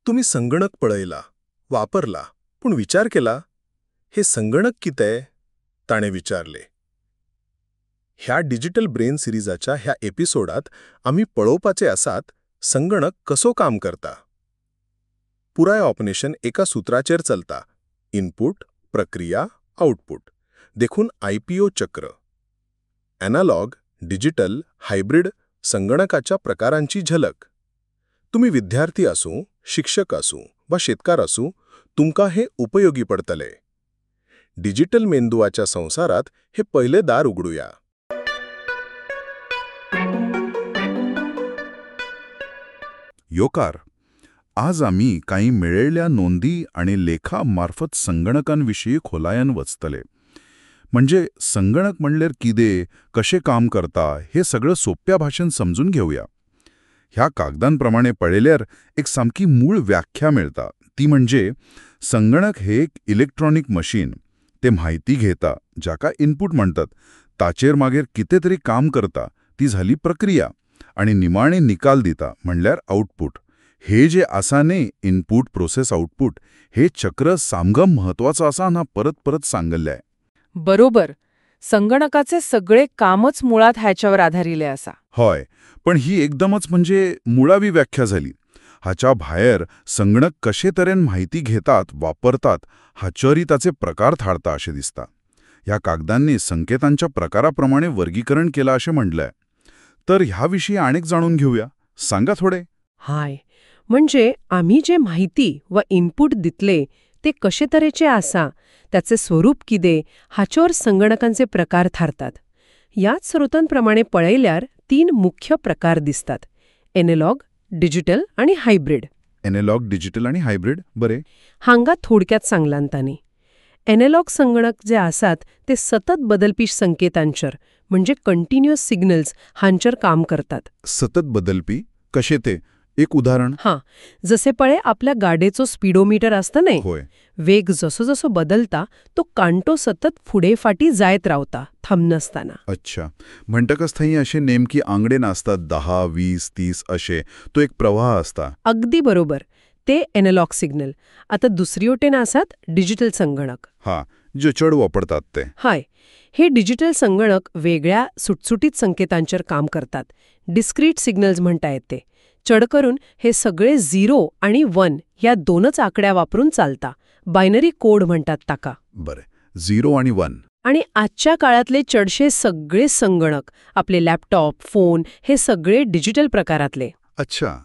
तुम्ही संगणक पळयला, वापरला, पूण विचार केला, हे संगणक कितें? ताणें विचारले. ह्या डिजिटल ब्रेन सिरीजाच्या ह्या एपिसोडात आमी पळोवपाचे आसात संगणक कसो काम करता. पुराय ऑपरेशन एका सुत्राचेर चलता. इनपुट, प्रक्रिया, आउटपुट. देखून IPO चक्र. ॲनालॉग, डिजिटल, हायब्रिड संगणकाच्या प्रकारांची झलक. तुम्ही विद्यार्थी आसूं, शिक्षक आसूं वा शेतकार आसूं, तुमकां हे उपयोगी पडतले. डिजिटल मेंदुवाच्या संसारात हे पहिले दार उगडूया. योकार. आज आम्ही काही मिळेल्या नोंदी आणि लेखामार्फत संगणकांविषयी खोलायन वचतले. म्हणजे संगणक म्हणल्यार कितें, कशें काम करता हे सगळं सोप्या भाषेन समजून घेऊया. ह्या कागदांप्रमाणे पळयल्यार एक सामकी मूळ व्याख्या मेळता. ती म्हणजे संगणक हे एक इलेक्ट्रॉनिक मशीन. ते म्हायती घेता, जाका इनपुट म्हणतात, ताचेर मागीर कितें तरी काम करता, ती झाली प्रक्रिया, आणि निमाणे निकाल दिता म्हणल्यार आउटपुट. हे जे आसा न्ही, इनपुट प्रोसेस आउटपुट, हे चक्र सामगं म्हत्वाचं आसा ना परत परत सांगल्लें. बरोबर. संगणकाचे सगळे कामच मुळात ह्याच्यावर आधारिले आसा. हय, पण ही एकदमच म्हणजे मुळावी व्याख्या झाली. हाच्या भायर संगणक कशे तरेन म्हायती घेतात, वापरतात, हाचेरय ताचे प्रकार थारता अशें दिसता. ह्या कागदांनी संकेतांच्या प्रकाराप्रमाणे वर्गीकरण केलां अशें म्हटलंय. तर ह्याविषयी आनीक जाणून घेऊया. सांगा थोडे. हाय, म्हणजे आम्ही जे माहिती वा इनपुट दितले ते कशे तरेचे आसा, त्याचे स्वरूप कितें, हाचेर संगणकांचे प्रकार थारतात. याच स्रोतांप्रमाणे पळयल्यार 3 मुख्य प्रकार दिसतात: एनालॉग, डिजिटल आणि हायब्रिड. एनालॉग, डिजिटल आणि हायब्रिड. बरे. हांगा थोडक्यात सांगलां तांणी. एनालॉग संगणक जे आसात ते सतत बदलपी संकेतांचेर म्हणजे कंटिन्युअस सिग्नल्स हांचेर काम करतात. सतत बदलपी कशे ते? एक उदाहरण. हां, जसे पळे आपल्या गाडेचो स्पीडोमीटर आसता न्ही, होय. वेग जसो जसो बदलता तो कांटो सतत फुडे फाटी जायत रावता, थांबनासतना. अच्छा. म्हणटकच थंय अशे नेमकी आंगडे नासतात 10, 20, 30 अशे. तो एक प्रवाह असता. अगदी बरोबर. ते एनालॉग सिग्नल. आता दुसरी वटेन आसात डिजिटल संगणक. हां, जे चड वापरतात ते. हाय, हे डिजिटल संगणक वेगळ्या सुटसुटीत संकेतांचेर काम करतात. डिस्क्रीट सिग्नल्स म्हणता येते. चड करून हे सगळे 0 आणि 1 ह्या दोनच आकड्या वापरून चालता. बायनरी कोड म्हणतात ताका. बरे. 0 आणि 1. आणि आजच्या काळातले चडशे सगळे संगणक, आपले लॅपटॉप, फोन, हे सगळे डिजिटल प्रकारातले. अच्छा.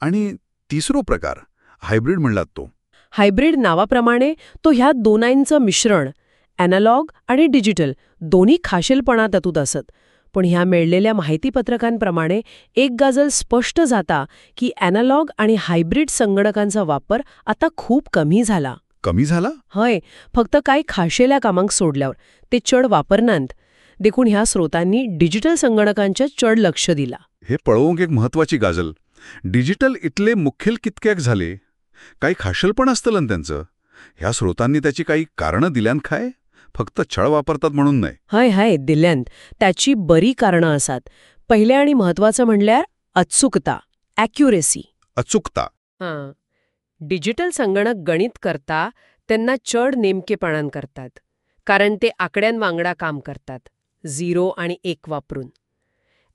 आणि तिसरो प्रकार हायब्रिड म्हणलात तो. हायब्रिड नावाप्रमाणे तो ह्या दोनांचं मिश्रण. ॲनालॉग आणि डिजिटल दोन्ही खाशेलपणा तातूंत असत. पण ह्या मेळलेल्या माहितीपत्रकांप्रमाणे एक गजाल स्पष्ट जाता की ॲनालॉग आणि हायब्रिड संगणकांचा वापर आता खूप कमी झाला. कमी झाला? हय, फक्त काही खाशेल्या कामांक सोडल्यावर. ते चड वापरनांत. देखून ह्या स्रोतांनी डिजिटल संगणकांच्या चड लक्ष दिला. हे पळोवंक एक महत्वाची गाजल. डिजिटल इतले मुखेल कितक्याक झाले? काही खाशेलपण आसतलं त्यांचं. ह्या स्रोतांनी त्याची काही कारणं दिल्यान काय? फक्त छळ वापरतात म्हणून नाही. हय, दिल्यांत. त्याची बरी कारणं आसात. पहिले आणि महत्वाचं म्हणल्यार अचूकता, ॲक्युरेसी. अचूकता. हां. डिजिटल संगणक गणित करता तेन्ना चड नेमकेपणान करतात. कारण ते आकड्यांवांगडा काम करतात, 0 आणि 1 वापरून.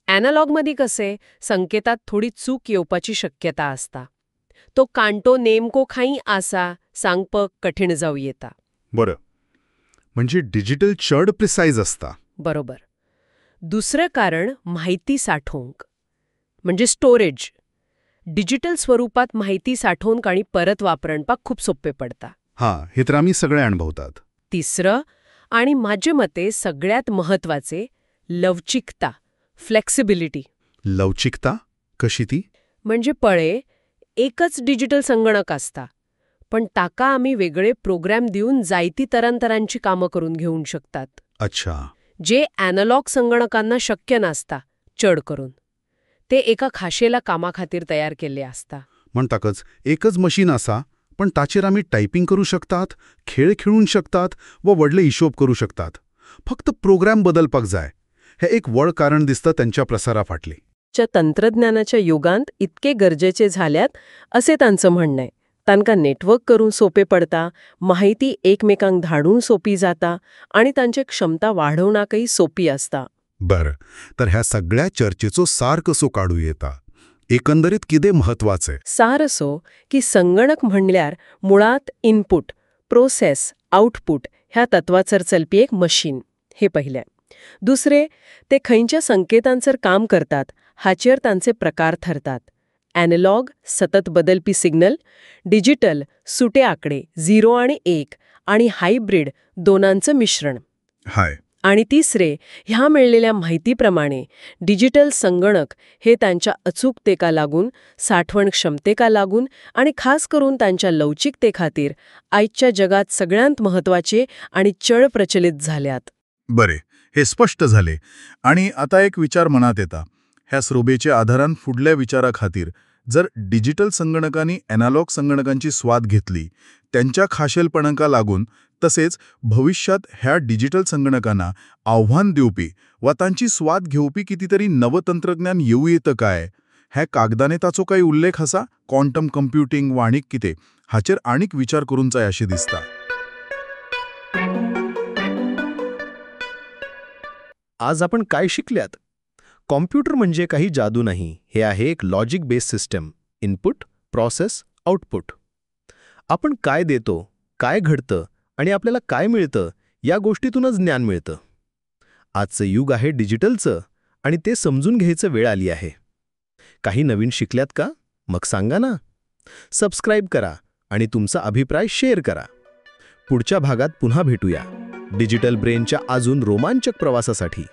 ॲनालॉगमध्ये कसे संकेतात थोडी चूक येवपाची शक्यता आसता. तो कांटो नेमको खाई आसा सांगपक कठीण जाऊ येता. बरं. म्हणजे डिजिटल चड प्रिसाइज असता. बरोबर. दुसरं कारण माहिती साठोवंक म्हणजे स्टोरेज. डिजिटल स्वरूपात माहिती साठोवंक आणि परत वापरणपाक खूप सोपे पडता. हां, हे तर आम्ही सगळे अनुभवतात. तिसरं आणि माझे मते सगळ्यात महत्वाचे, लवचिकता, फ्लेक्सिबिलिटी. लवचिकता कशी ती? म्हणजे पळे, एकच डिजिटल संगणक असता, पण ताका आम्ही वेगळे प्रोग्रॅम देऊन जायती तरांतरांची कामं करून घेऊन शकतात. अच्छा. जे ॲनालॉग संगणकांना शक्य नासता चड करून. ते एका खाशेल्या कामाखातीर तयार केले असता. म्हणटाकच एकच मशीन आसा, पण ताचेर आमी टायपिंग करू शकतात, खेळ खेळूंक शकतात वा व्हडले हिशोब करू शकतात. फक्त प्रोग्राम बदलपाक जाय. हे एक व्हड कारण दिसतं त्यांच्या प्रसारा फाटली. तंत्रज्ञानाच्या युगांत इतके गरजेचे झाल्यात असे तांचं म्हणणं आहे. तांकां नेटवर्क करून सोपे पडटा, माहिती एकमेकांक धाडून सोपी जाता आणि तांचे क्षमता वाढवणाकय सोपी आसता. बरं, तर ह्या सगळ्या चर्चेचो सार कसो काढू येता? एकंदरीत कितें म्हत्वाचें? सार असो की संगणक म्हणल्यार मुळात इनपुट, प्रोसेस, आउटपुट ह्या तत्वाचेर चलपी एक मशीन. हे पहिले. दुसरे, ते खंयच्या संकेतांचेर काम करतात हाचेर तांचे प्रकार ठरतात. ॲनालॉग, सतत बदलपी सिग्नल, डिजिटल, सुटे आकडे 0 आणि 1 आणि हायब्रिड दोनांचं मिश्रण. हाय. आणि तिसरे, ह्या मिळलेल्या माहितीप्रमाणे डिजिटल संगणक हे त्यांच्या अचूकतेका लागून, साठवण क्षमतेका लागून आणि खास करून त्यांच्या लवचिकतेखातीर आजच्या जगात सगळ्यांत महत्त्वाचे आणि चळ प्रचलित झाल्यात. बरे, हे स्पष्ट झाले. आणि आता एक विचार मनात येता. ह्या स्रोबेच्या आधारान फुडल्या विचारा खातीर जर डिजिटल संगणकांनी ॲनालॉग संगणकांची स्वाद घेतली, त्यांच्या खाशेलपणांका लागून, तसेच भविष्यात ह्या डिजिटल संगणकांना आव्हान दिवपी वा तांची स्वाद घेवपी कितीतरी नवतंत्रज्ञान येऊ येतं काय? ह्या कागदाने ताचो काही उल्लेख असा? क्वांटम कम्प्युटिंग वा आनीक कितें हाचेर आनीक विचार करून जाय अशें दिसता. आज आपण काय शिकल्यात? कॉम्प्युटर म्हणजे काही जादू नाही, हे आहे एक logic based system. Input, process, output. आपण काय देतो, काय घडतं आणि आपल्याला काय मिळतं या गोष्टीतूनच ज्ञान मिळतं. आजचं युग आहे डिजिटलचं आणि ते समजून घ्यायचं वेळ आली आहे. काही नवीन शिकल्यात का? मग सांगा ना. सबस्क्राईब करा आणि तुमचा अभिप्राय शेअर करा. पुढच्या भागात पुन्हा भेटूया डिजिटल ब्रेनच्या अजून रोमांचक प्रवासासाठी.